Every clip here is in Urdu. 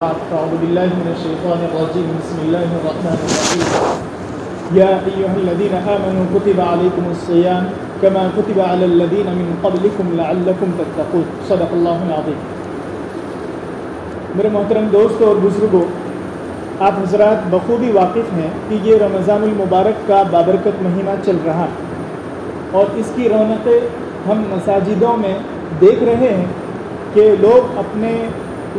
أعوذ بالله من الشيطان الرجيم بسم الله الرحمن الرحيم يا أيها الذين آمنوا كتب عليكم الصيام كما كتب على الذين من قبلكم لعلكم تتقون صدق الله العظيم. میرے محترم دوستوں اور بزرگوں، آپ حضرات بخوبی واقف ہیں کہ یہ رمضان المبارک کا بابرکت مہینہ چل رہا ہے اور اس کی رونقیں ہم مساجدوں میں دیکھ رہے ہیں کہ لوگ اپنے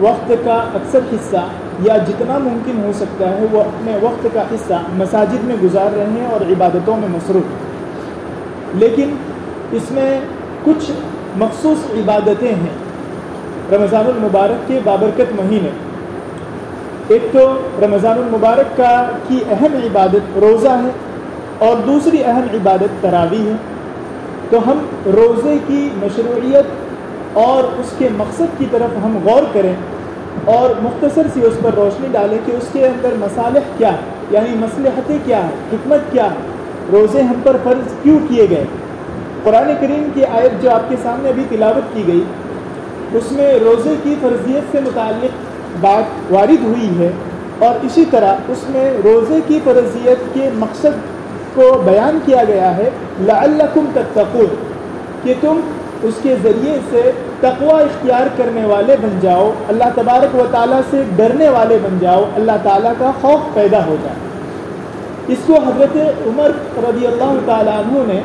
وقت کا اکثر حصہ یا جتنا ممکن ہو سکتا ہے وہ اپنے وقت کا حصہ مساجد میں گزار رہے ہیں اور عبادتوں میں مصروف ہیں. لیکن اس میں کچھ مخصوص عبادتیں ہیں رمضان المبارک کے بابرکت مہینے. ایک تو رمضان المبارک کی اہم عبادت روزہ ہے اور دوسری اہم عبادت تراویح ہے. تو ہم روزے کی مشروعیت اور اس کے مقصد کی طرف ہم غور کریں اور مختصر سی اس پر روشنی ڈالیں کہ اس کے اندر مصالح کیا ہے، یعنی مصلحتیں کیا ہے، حکمت کیا ہے، روزے ہم پر فرض کیوں کیے گئے. قرآن کریم کی آیت جو آپ کے سامنے ابھی تلاوت کی گئی اس میں روزے کی فرضیت سے متعلق بات وارد ہوئی ہے اور اسی طرح اس میں روزے کی فرضیت کے مقصد کو بیان کیا گیا ہے لعلکم تتقون، کہ تم اس کے ذریعے سے تقوی اختیار کرنے والے بن جاؤ، اللہ تبارک و تعالیٰ سے ڈرنے والے بن جاؤ، اللہ تعالیٰ کا خوف پیدا ہو جائے. اس کو حضرت عمر رضی اللہ تعالیٰ عنہ نے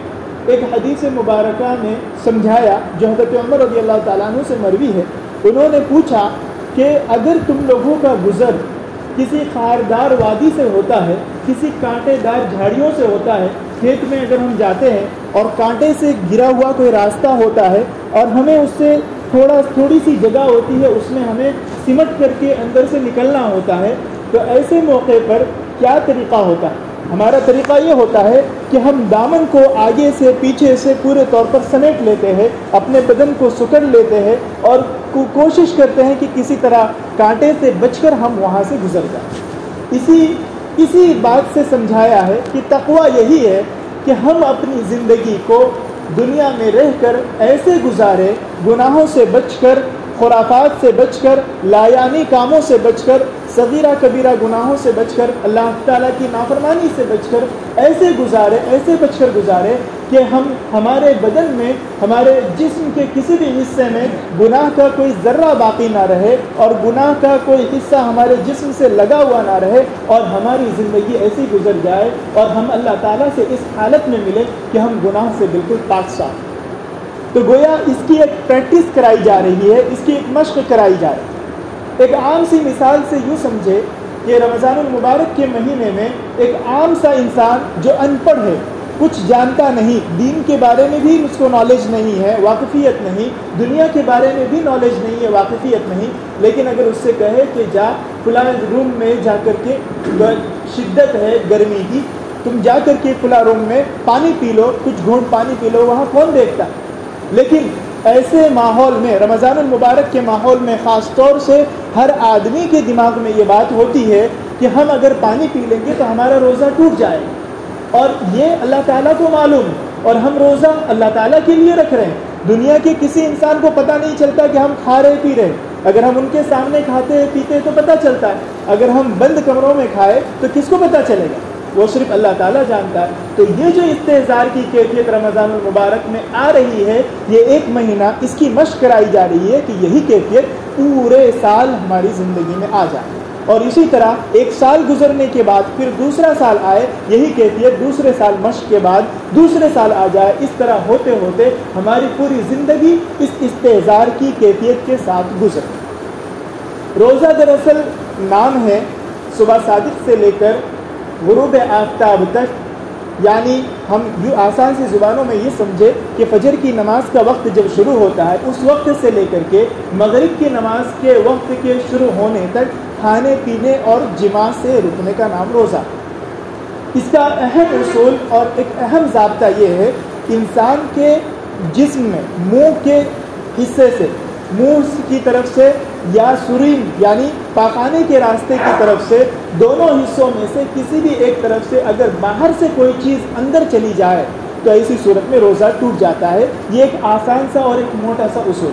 ایک حدیث مبارکہ میں سمجھایا جو حضرت عمر رضی اللہ تعالیٰ عنہ سے مروی ہے. انہوں نے پوچھا کہ اگر تم لوگوں کا گزر کسی خاردار وادی سے ہوتا ہے، کسی کانٹے دار جھاڑیوں سے ہوتا ہے، کھیت میں اگر ہم جاتے ہیں اور کانٹے سے گھرا ہوا کوئی راستہ ہوتا ہے اور ہمیں اس سے تھوڑی سی جگہ ہوتی ہے، اس میں ہمیں سمٹ کر کے اندر سے نکلنا ہوتا ہے، تو ایسے موقع پر کیا طریقہ ہوتا ہے؟ ہمارا طریقہ یہ ہوتا ہے کہ ہم دامن کو آگے سے پیچھے سے پورے طور پر سمیٹ لیتے ہیں، اپنے بدن کو سکڑ لیتے ہیں اور کوشش کرتے ہیں کہ کسی طرح کانٹے سے بچ کر ہم وہاں سے گزر جائیں. اسی بات سے سمجھایا ہے کہ تقوی یہی ہے کہ ہم اپنی زندگی کو دنیا میں رہ کر ایسے گزارے، گناہوں سے بچ کر، خرافات سے بچ کر، لایانی کاموں سے بچ کر، صغیرہ کبیرہ گناہوں سے بچ کر، اللہ تعالیٰ کی نافرمانی سے بچ کر ایسے بچ کر گزارے کہ ہمارے بدن میں، ہمارے جسم کے کسی بھی حصے میں گناہ کا کوئی ذرہ باقی نہ رہے اور گناہ کا کوئی حصہ ہمارے جسم سے لگا ہوا نہ رہے اور ہماری زندگی ایسی گزر جائے اور ہم اللہ تعالیٰ سے اس حالت میں ملے کہ ہم گناہ سے بالکل پاک صاف. تو گویا اس کی ایک پریکٹس کرائی جا رہی ہے، اس کی ایک مشق کرائی جا رہی ہے. ایک عام سی مثال سے یوں سمجھے کہ رمضان المبارک کے مہینے میں ایک عام سا انسان جو ان پڑھ ہے، کچھ جانتا نہیں، دین کے بارے میں بھی اس کو نالج نہیں ہے، واقفیت نہیں، دنیا کے بارے میں بھی نالج نہیں ہے، واقفیت نہیں، لیکن اگر اس سے کہے کہ جا فلاں روم میں جا کر کے شدت ہے گرمی کی، تم جا کر کے فلاں روم میں پانی پی لو، کچھ گھونٹ پانی پی لو، وہاں کون دیکھتا؟ لیکن ایسے ماحول میں، رمضان المبارک کے ماحول میں خاص طور سے ہر آدمی کے دماغ میں یہ بات ہوتی ہے کہ ہم اگر پانی پی لیں گے تو ہمارا روزہ ٹوٹ جائے گا، اور یہ اللہ تعالیٰ کو معلوم ہے اور ہم روزہ اللہ تعالیٰ کے لیے رکھ رہے ہیں. دنیا کے کسی انسان کو پتہ نہیں چلتا کہ ہم کھا رہے پی رہے. اگر ہم ان کے سامنے کھاتے پیتے تو پتہ چلتا ہے، اگر ہم بند کمروں میں کھائے تو کس کو پتہ چلے گا؟ وہ صرف اللہ تعالیٰ جانتا ہے. تو یہ جو استحضار کی کیفیت رمضان المبارک میں آ رہی ہے، یہ ایک مہینہ اس کی مشق کرائی جا رہی ہے کہ یہی کیفیت پورے سال ہماری زندگی میں آ جائے، اور اسی طرح ایک سال گزرنے کے بعد پھر دوسرا سال آئے، یہی کیفیت دوسرے سال مشق کے بعد دوسرے سال آ جائے. اس طرح ہوتے ہوتے ہماری پوری زندگی اس استحضار کی کیفیت کے ساتھ گزرے. روزہ دراصل نام ہے صبح صادق سے لے کر غروب آفتاب تک، یعنی ہم یوں آسان سی زبانوں میں یہ سمجھے کہ فجر کی نماز کا وقت جب شروع ہوتا ہے اس وقت سے لے کر کے مغرب کی نماز کے وقت کے شروع ہونے تک کھانے پینے اور جماع سے رکنے کا نام روزہ. اس کا اہم اصول اور ایک اہم ضابطہ یہ ہے کہ انسان کے جسم میں منہ کے حصے سے، منہ کی طرف سے یا سرین یعنی پاخانے کے راستے کی طرف سے، دونوں حصوں میں سے کسی بھی ایک طرف سے اگر باہر سے کوئی چیز اندر چلی جائے تو ایسی صورت میں روزہ ٹوٹ جاتا ہے. یہ ایک آسان سا اور ایک موٹا سا اصول.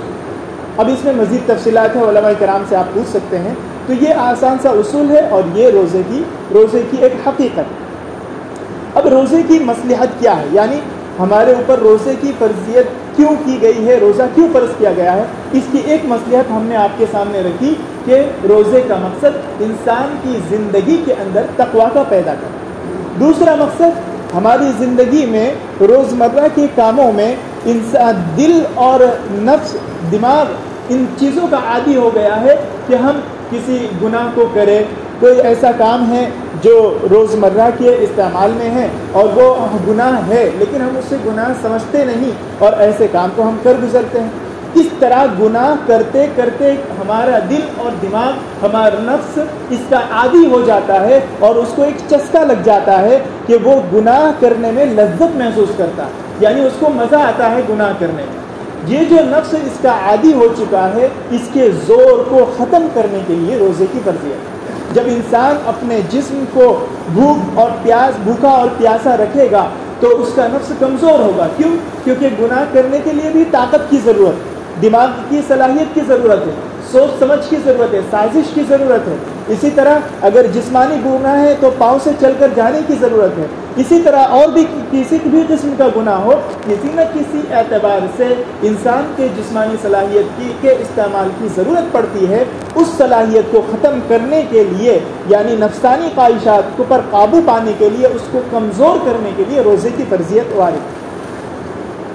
اب اس میں مزید تفصیلات ہیں، علماء کرام سے آپ پوچھ سکتے ہیں. تو یہ آسان سا اصول ہے اور یہ روزے کی ایک حقیقت۔ اب روزے کی مصلحت کیا ہے، یعنی ہمارے اوپر روزے کی فرضیت کیوں کی گئی ہے، روزہ کیوں فرض کیا گیا ہے، اس کی ایک مصلحت ہم نے آپ کے سامنے رکھی کہ روزے کا مقصد انسان کی زندگی کے اندر تقوی کا پیدا کرنا۔ دوسرا مقصد ہماری زندگی میں روزمرہ کے کاموں میں انسان دل اور نفس دماغ ان چیزوں کا عادی ہو گیا ہے کہ ہم کسی گناہ کو کریں، کوئی ایسا کام ہے جو روزمرہ کے استعمال میں ہے اور وہ گناہ ہے لیکن ہم اسے گناہ سمجھتے نہیں اور ایسے کام کو ہم کر گزرتے ہیں۔ اس طرح گناہ کرتے کرتے ہمارا دل اور دماغ، ہمارا نفس اس کا عادی ہو جاتا ہے اور اس کو ایک چسکا لگ جاتا ہے کہ وہ گناہ کرنے میں لذت محسوس کرتا ہے، یعنی اس کو مزہ آتا ہے گناہ کرنے میں۔ یہ جو نفس اس کا عادی ہو چکا ہے، اس کے زور کو ختم کرنے کے لیے روزے کی فرضیت ہے۔ جب انسان اپنے جسم کو بھوکا اور پیاسا رکھے گا تو اس کا نفس کمزور ہوگا۔ کیوں؟ کیونکہ گناہ کرنے کے لیے بھی طاقت کی ضرورت ہے، دماغ کی صلاحیت کی ضرورت ہے، سوچ سمجھ کی ضرورت ہے، سازش کی ضرورت ہے۔ اسی طرح اگر جسمانی گناہ ہے تو پاؤں سے چل کر جانے کی ضرورت ہے۔ اسی طرح اور بھی کسی بھی قسم کا گناہ ہو، کسی نہ کسی اعتبار سے انسان کے جسمانی صلاحیت کے استعمال کی ضرورت پڑتی ہے۔ اس صلاحیت کو ختم کرنے کے لیے، یعنی نفسانی خواہشات کو پر قابو پانے کے لیے، اس کو کمزور کرنے کے لیے روزے کی فرضیت وارد ہے،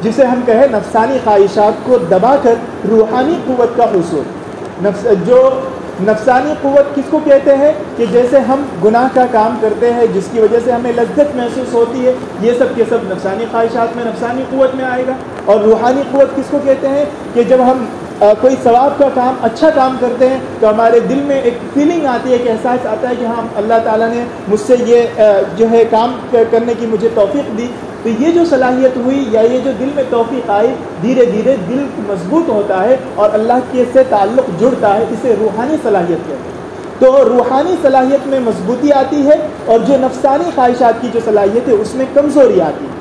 جسے ہم کہیں نفسانی خواہشات کو دبا کر روحانی قوت کا حصول۔ نفسانی قوت کس کو کہتے ہیں کہ جیسے ہم گناہ کا کام کرتے ہیں جس کی وجہ سے ہمیں لذت محسوس ہوتی ہے، یہ سب کے سب نفسانی خواہشات میں، نفسانی قوت میں آئے گا۔ اور روحانی قوت کس کو کہتے ہیں کہ جب ہم کوئی ثواب کا کام، اچھا کام کرتے ہیں تو ہمارے دل میں ایک فیلنگ آتی ہے، ایک احساس آتا ہے کہ ہاں اللہ تعالیٰ نے مجھ سے یہ جو ہے کام کرنے کی مجھے توفیق دی۔ تو یہ جو صلاحیت ہوئی یا یہ جو دل میں توفیق آئی، دھیرے دھیرے دل مضبوط ہوتا ہے اور اللہ کے سے تعلق جڑتا ہے، اسے روحانی صلاحیت کہتے ہیں۔ تو روحانی صلاحیت میں مضبوطی آتی ہے اور جو نفسانی خواہشات کی جو صلاحیت ہے اس میں کمزوری آتی ہے۔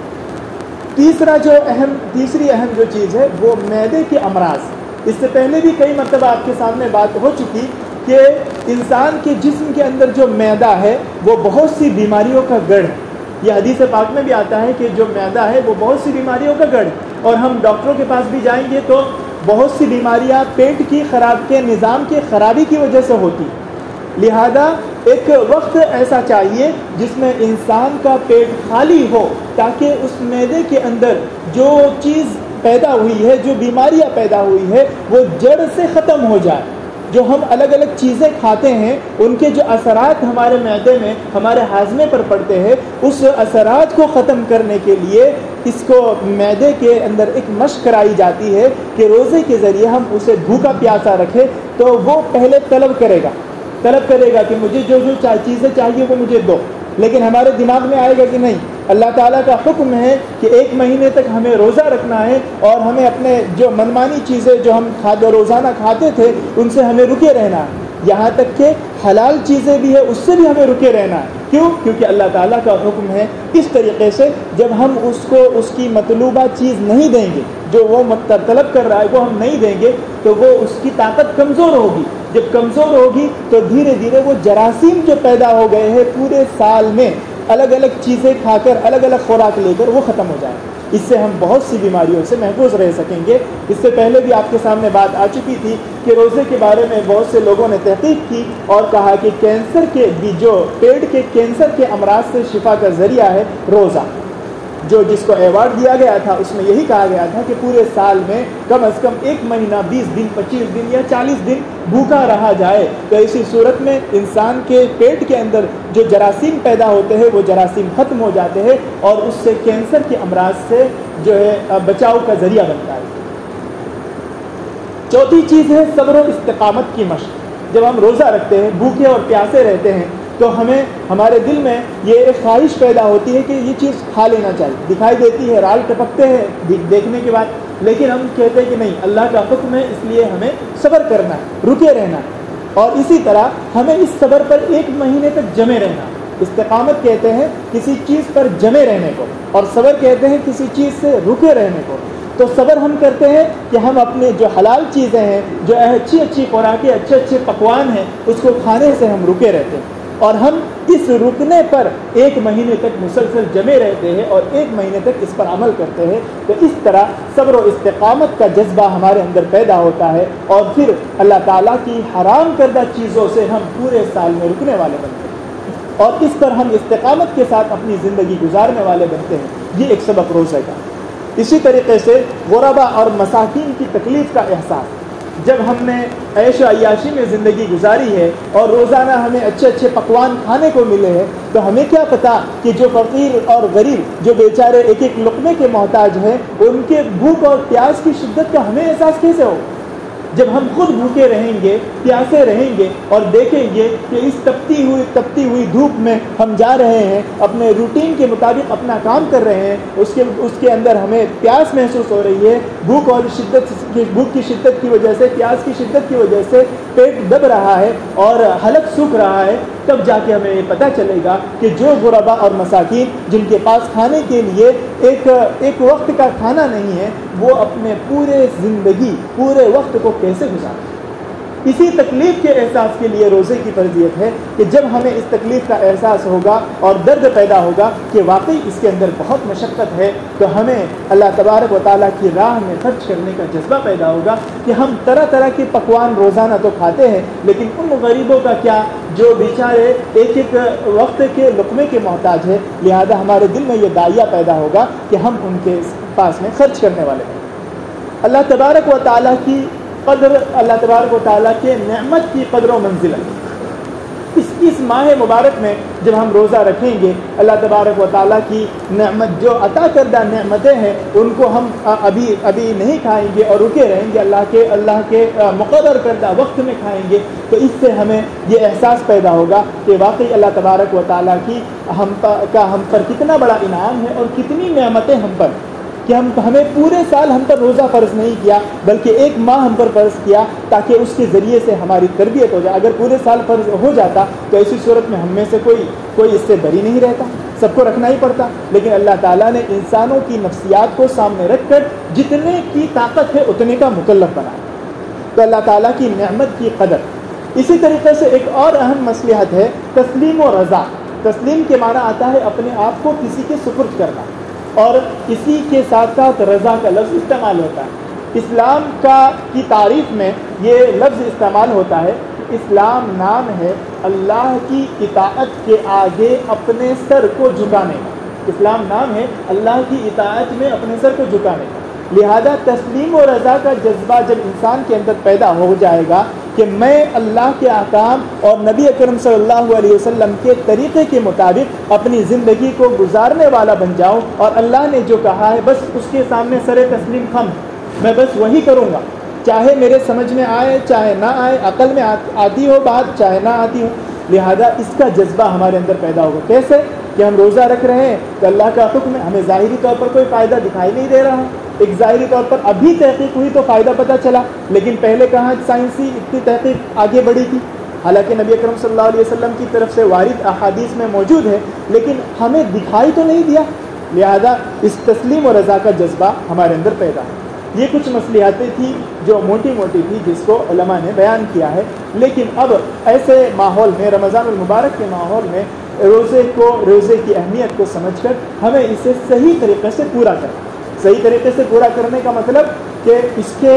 تیسری اہم جو چیز ہے وہ معدے کے امراض۔ اس سے پہلے بھی کئی مرتبہ آپ کے سامنے بات ہو چکی کہ انسان کے جسم کے اندر جو معدہ ہے وہ بہت سی بیماریوں کا گڑھ ہے۔ یہ حدیث پاک میں بھی آتا ہے کہ جو معدہ ہے وہ بہت سی بیماریوں کا گڑھ ہے، اور ہم ڈاکٹروں کے پاس بھی جائیں گے تو بہت سی بیماریاں پیٹ کی نظام کی خرابی کی وجہ سے ہوتی۔ لہذا ایک وقت ایسا چاہیے جس میں انسان کا پیٹ خالی ہو تاکہ اس معدے کے اندر جو چیز پیدا ہوئی ہے، جو بیماریاں پیدا ہوئی ہے، وہ جڑ سے ختم ہو جائے۔ جو ہم الگ الگ چیزیں کھاتے ہیں ان کے جو اثرات ہمارے معدے میں، ہمارے ہاضمے پر پڑتے ہیں، اس اثرات کو ختم کرنے کے لیے اس کو معدے کے اندر ایک مشق کرائی جاتی ہے کہ روزے کے ذریعے ہم اسے بھوکا پیاسا رکھیں تو وہ پہلے طلب کرے گا کہ مجھے جو چیزیں چاہیے وہ مجھے دو، لیکن ہمارے دماغ میں آئے گا کہ نہیں، اللہ تعالیٰ کا حکم ہے کہ 1 مہینے تک ہمیں روزہ رکھنا ہے اور ہمیں اپنے جو منمانی چیزیں جو ہم روزانہ کھاتے تھے ان سے ہمیں رکے رہنا ہے، یہاں تک کہ حلال چیزیں بھی ہے اس سے بھی ہمیں رکے رہنا ہے۔ کیوں؟ کیونکہ اللہ تعالیٰ کا حکم ہے۔ اس طریقے سے جب ہم اس کو اس کی مطلوبہ چیز نہیں دیں گے، جو وہ طلب کر رہا ہے وہ ہم نہیں دیں گے تو وہ اس کی طاقت کمزور ہوگی۔ جب کمزور ہوگی تو دھیرے دھیرے وہ جراثیم جو پیدا ہو گئے ہیں پورے سال میں الگ الگ چیزیں کھا کر، الگ الگ خوراک لے کر، وہ ختم ہو جائے۔ اس سے ہم بہت سی بیماریوں سے محفوظ رہ سکیں گے۔ اس سے پہلے بھی آپ کے سامنے بات آ چکی تھی کہ روزے کے بارے میں بہت سے لوگوں نے تحقیق کی اور کہا کہ کینسر کے جو پیٹ کے کینسر کے امراض سے شفا کا ذریعہ ہے روزہ۔ جس کو ایوارڈ دیا گیا تھا اس میں یہی کہا گیا تھا کہ پورے سال میں کم از کم 1 مہینہ 20 دن 25 دن یا 40 دن بھوکا رہا جائے تو ایسی صورت میں انسان کے پیٹ کے اندر جو جراثیم پیدا ہوتے ہیں وہ جراثیم ختم ہو جاتے ہیں اور اس سے کینسر کے امراض سے جو ہے بچاؤ کا ذریعہ بنتا ہے۔ چوتھی چیز ہے صبر و استقامت کی مشق۔ جب ہم روزہ رکھتے ہیں، بھوکے اور پیاسے رہتے ہیں تو ہمارے دل میں یہ ایک خواہش پیدا ہوتی ہے کہ یہ چیز کھا لینا چاہیے، دکھائی دیتی ہے، رال ٹپکتے ہیں دیکھنے کے بعد، لیکن ہم کہتے ہیں کہ نہیں، اللہ کا حکم ہے اس لیے ہمیں صبر کرنا ہے، رکے رہنا ہے، اور اسی طرح ہمیں اس صبر پر 1 مہینے تک جمے رہنا۔ استقامت کہتے ہیں کسی چیز پر جمے رہنے کو، اور صبر کہتے ہیں کسی چیز سے رکے رہنے کو۔ تو صبر ہم کرتے ہیں کہ ہم اپنے جو حلال چیزیں ہیں، جو اچھی اچھی خوراکیں، اچھے اچھے پکوان ہیں، اس کو کھانے سے ہم رکے رہتے ہیں، اور ہم اس رکنے پر 1 مہینے تک مسلسل جمے رہتے ہیں اور 1 مہینے تک اس پر عمل کرتے ہیں. تو اس طرح صبر و استقامت کا جذبہ ہمارے اندر پیدا ہوتا ہے، اور پھر اللہ تعالیٰ کی حرام کردہ چیزوں سے ہم پورے سال میں رکنے والے بنتے ہیں، اور اس پر ہم استقامت کے ساتھ اپنی زندگی گزارنے والے بنتے ہیں. یہ ایک سبق روزے کا. اسی طریقے سے غربا اور مساکین کی تکلیف کا احساس. جب ہم نے عیش و عیاشی میں زندگی گزاری ہے اور روزانہ ہمیں اچھے اچھے پکوان کھانے کو ملے ہیں، تو ہمیں کیا پتہ کہ جو فقیر اور غریب، جو بیچارے ایک ایک لقمے کے محتاج ہیں، ان کے بھوک اور پیاس کی شدت کا ہمیں احساس کیسے ہو؟ جب ہم خود بھوکے رہیں گے، پیاسے رہیں گے، اور دیکھیں گے کہ اس تپتی ہوئی دھوپ میں ہم جا رہے ہیں، اپنے روٹین کے مطابق اپنا کام کر رہے ہیں، اس کے اندر ہمیں پیاس محسوس ہو رہی ہے، بھوک کی شدت کی وجہ سے، پیاس کی شدت کی وجہ سے پیٹ دب رہا ہے اور حلق سوکھ رہا ہے، تب جا کے ہمیں یہ پتہ چلے گا کہ جو غربا اور مساکین جن کے پاس کھانے کے لیے ایک وقت کا کھانا نہیں ہے، وہ اپنے پورے وقت کو کیسے گزاریں. اسی تکلیف کے احساس کے لیے روزے کی فرضیت ہے کہ جب ہمیں اس تکلیف کا احساس ہوگا اور درد پیدا ہوگا کہ واقعی اس کے اندر بہت مشقت ہے، تو ہمیں اللہ تبارک و تعالیٰ کی راہ میں خرچ کرنے کا جذبہ پیدا ہوگا کہ ہم طرح طرح کے پکوان روزانہ تو کھاتے ہیں، لیکن ان غریبوں کا کیا جو بیچارے ایک وقت کے لقمے کے محتاج ہے. لہذا ہمارے دل میں یہ داعیہ پیدا ہوگا کہ ہم ان کے پاس میں خرچ کرنے والے ہیں. اللہ تبارک و تعالیٰ کی قدر، اللہ تبارک و تعالیٰ کے نعمت کی قدر و منزلت. اس ماہ مبارک میں جب ہم روزہ رکھیں گے، اللہ تبارک و تعالیٰ کی نعمت، جو عطا کردہ نعمتیں ہیں، ان کو ہم ابھی نہیں کھائیں گے اور رکے رہیں گے، اللہ کے مقرر کردہ وقت میں کھائیں گے. تو اس سے ہمیں یہ احساس پیدا ہوگا کہ واقعی اللہ تبارک و تعالیٰ کی ہم پر کتنا بڑا انعام ہے اور کتنی نعمتیں ہم پر، کہ ہمیں پورے سال ہم پر روزہ فرض نہیں کیا، بلکہ 1 ماہ ہم پر فرض کیا تاکہ اس کے ذریعے سے ہماری تربیت ہو جائے. اگر پورے سال فرض ہو جاتا تو ایسی صورت میں ہم میں سے کوئی اس سے بری نہیں رہتا، سب کو رکھنا ہی پڑتا. لیکن اللہ تعالیٰ نے انسانوں کی نفسیات کو سامنے رکھ کر جتنے کی طاقت ہے اتنے کا مکلف بنایا. تو اللہ تعالیٰ کی نعمت کی قدر. اسی طریقے سے ایک اور اہم مصلحت ہے تسلیم و رضا. تسلیم کے معنی آتا ہے اپنے آپ کو کسی کے سپرد کرنا، اور اسی کے ساتھ ساتھ رضا کا لفظ استعمال ہوتا ہے. اسلام کی تعریف میں یہ لفظ استعمال ہوتا ہے کہ اسلام نام ہے اللہ کی اطاعت کے آگے اپنے سر کو جھکانے کا. اسلام نام ہے اللہ کی اطاعت میں اپنے سر کو جھکانے کا. لہذا تسلیم و رضا کا جذبہ جب انسان کے اندر پیدا ہو جائے گا کہ میں اللہ کے احکام اور نبی اکرم صلی اللہ علیہ وسلم کے طریقے کے مطابق اپنی زندگی کو گزارنے والا بن جاؤں، اور اللہ نے جو کہا ہے بس اس کے سامنے سر تسلیم خم، میں بس وہی کروں گا، چاہے میرے سمجھ میں آئے چاہے نہ آئے، عقل میں آتی ہو بات چاہے نہ آتی ہو. لہذا اس کا جذبہ ہمارے اندر پیدا ہوگا. کیسے کہ ہم روزہ رکھ رہے ہیں تو اللہ کا حکم ہے، ہمیں ظاہری طور پر کوئی فائدہ دکھائی نہیں دے رہا ہے. ایک ظاہری طور پر ابھی تحقیق ہوئی تو فائدہ پتہ چلا، لیکن پہلے کہاں سائنسی اتنی تحقیق آگے بڑھی تھی. حالانکہ نبی اکرم صلی اللہ علیہ وسلم کی طرف سے وارد احادیث میں موجود ہے، لیکن ہمیں دکھائی تو نہیں دیا. لہذا اس تسلیم و رضا کا جذبہ ہمارے اندر پیدا ہے. یہ کچھ مصلحتیں تھیں جو موٹی تھی جس کو علماء نے بیان کیا ہے. لیکن اب ایسے ماحول میں، رمضان المبارک کے ماحول میں، روزے کی اہمیت کو سمجھ کر ہمیں اسے صحیح طریقے سے پورا کرنا. صحیح طریقے سے پورا کرنے کا مطلب کہ اس کے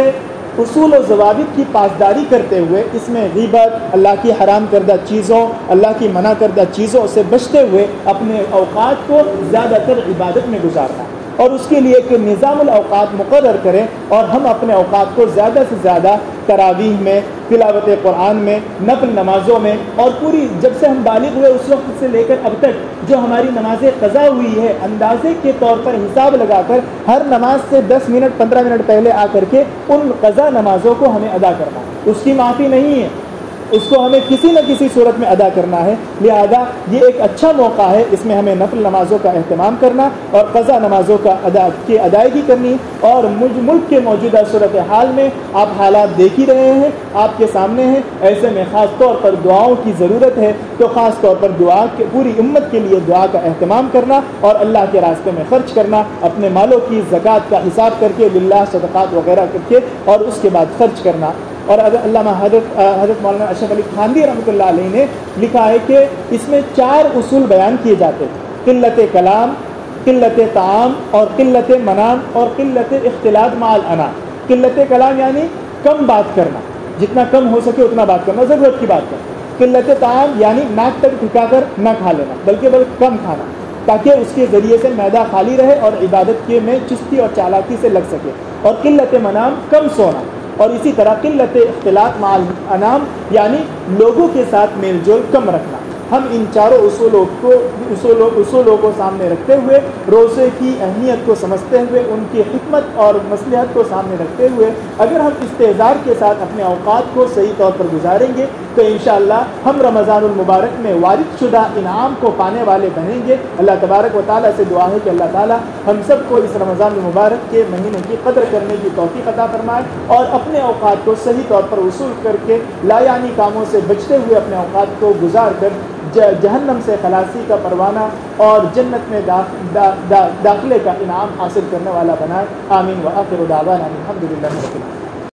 اصول و ضوابط کی پاسداری کرتے ہوئے، اس میں غیبت، اللہ کی حرام کردہ چیزوں، اللہ کی منع کردہ چیزوں سے بچتے ہوئے اپنے اوقات کو زیادہ تر عبادت میں گزارنا، اور اس کے لیے ایک نظام الاوقات مقرر کریں، اور ہم اپنے اوقات کو زیادہ سے زیادہ تراویح میں، تلاوت قرآن میں، نفل نمازوں میں، اور پوری جب سے ہم بالغ ہوئے اس وقت سے لے کر اب تک جو ہماری نمازیں قضا ہوئی ہے، اندازے کے طور پر حساب لگا کر ہر نماز سے 10 منٹ 15 منٹ پہلے آ کر کے ان قضا نمازوں کو ہمیں ادا کرنا. اس کی معافی نہیں ہے، اس کو ہمیں کسی نہ کسی صورت میں ادا کرنا ہے. لہذا یہ ایک اچھا موقع ہے، اس میں ہمیں نفل نمازوں کا اہتمام کرنا اور قضا نمازوں کا ادائیگی کرنی. اور ملک کے موجودہ صورتحال میں آپ حالات دیکھ ہی رہے ہیں، آپ کے سامنے ہیں. ایسے میں خاص طور پر دعاؤں کی ضرورت ہے، تو خاص طور پر پوری امت کے لیے دعا کا اہتمام کرنا اور اللہ کے راستے میں خرچ کرنا، اپنے مالوں کی زکوٰۃ کا حساب کر کے للہ صدقات وغیرہ کر کے اور اس کے بعد خرچ کرنا. اور علامہ حضرت مولانا اشرف علی تھانوی رحمۃ اللہ علیہ نے لکھا ہے کہ اس میں 4 اصول بیان کیے جاتے ہیں: قلت کلام، قلت طعام اور قلت منام اور قلت اختلاط مع الانام. قلت کلام یعنی کم بات کرنا، جتنا کم ہو سکے اتنا بات کرنا، ضرورت کی بات کرنا. قلت طعام یعنی ناک تک ٹھکا کر نہ کھا لینا، بلکہ کم کھانا تاکہ اس کے ذریعے سے معدہ خالی رہے اور عبادت کے میں چستی اور چالاکی سے لگ سکے. اور قلت منام کم سونا. اور اسی طرح قلت اختلاط مع الانام یعنی لوگوں کے ساتھ میل جول کم رکھنا. ہم ان چاروں اصولوں کو سامنے رکھتے ہوئے، روزے کی اہمیت کو سمجھتے ہوئے، ان کی حکمت اور مصلحت کو سامنے رکھتے ہوئے اگر ہم استحضار کے ساتھ اپنے اوقات کو صحیح طور پر گزاریں گے تو انشاءاللہ ہم رمضان المبارک میں وارد شدہ انعام کو پانے والے بنیں گے. اللہ تبارک و تعالیٰ سے دعا ہے کہ اللہ تعالیٰ ہم سب کو اس رمضان المبارک کے مہینے کی قدر کرنے کی توفیق عطا فرمائے اور اپنے اوقات کو صحیح طور پر وصول کر کے لا یعنی کاموں سے بچتے ہوئے اپنے اوقات کو گزار کر جہنم سے خلاصی کا پروانہ اور جنت میں داخلے کا انعام حاصل کرنے والا بنائے. آمین. وآخر دعوانا الحمدللہ رب العالمین.